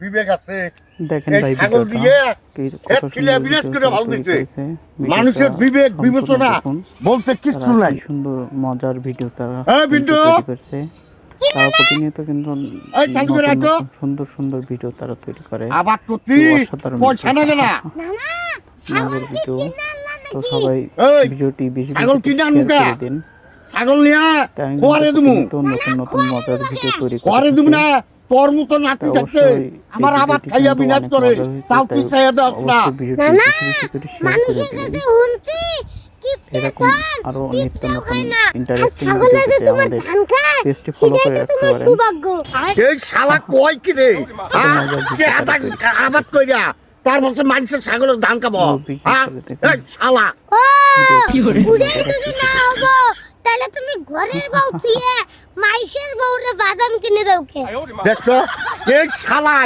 বিবেক আছে দেখেন এই ভাই ছাগল দিয়ে এক কিলো বিরাজ করে ভালো দিচ্ছে মানুষের বিবেক বিবেচনা বলতে কিচ্ছু নাই কি সুন্দর মজার ভিডিও তারা হ্যাঁ বিন্দু তৈরি করছে। তারা প্রতিনিয়ত কিন্তু এই চালু করে রাখো সুন্দর সুন্দর ভিডিও তারা তৈরি করে। আবার করতি পয়সা লাগে না মজার ভিডিও। তো সবাই ভিডিওটি বেশি ছাগল কিনে আনু কা দিন। ছাগল নিয়া কোয়ারে দিমু তো নতুন নতুন মজার ভিডিও তৈরি করে কোয়ারে দিমু না তোর মতো নাতি থাকতে আমার আবার খাইয়া বিনাশ করে তাও তুই চাইয়া দাও না না মানুষের কাছে শুনছি এরকম আরো নিত্য নতুন ইন্টারেস্টিং ভিডিও পেতে আমাদের পেজটি ফলো করে রাখতে পারেন। এই শালা কয় কি রে কে আবাদ কইরা তার বসে মানুষের ছাগলের ধান খাবো হ্যাঁ এই শালা বুড়ের যদি না হবো তাহলে তুমি ঘরের বউ থুয়ে মাইশের বউরে বাদাম কিনে দাও কে দেখছো এই শালা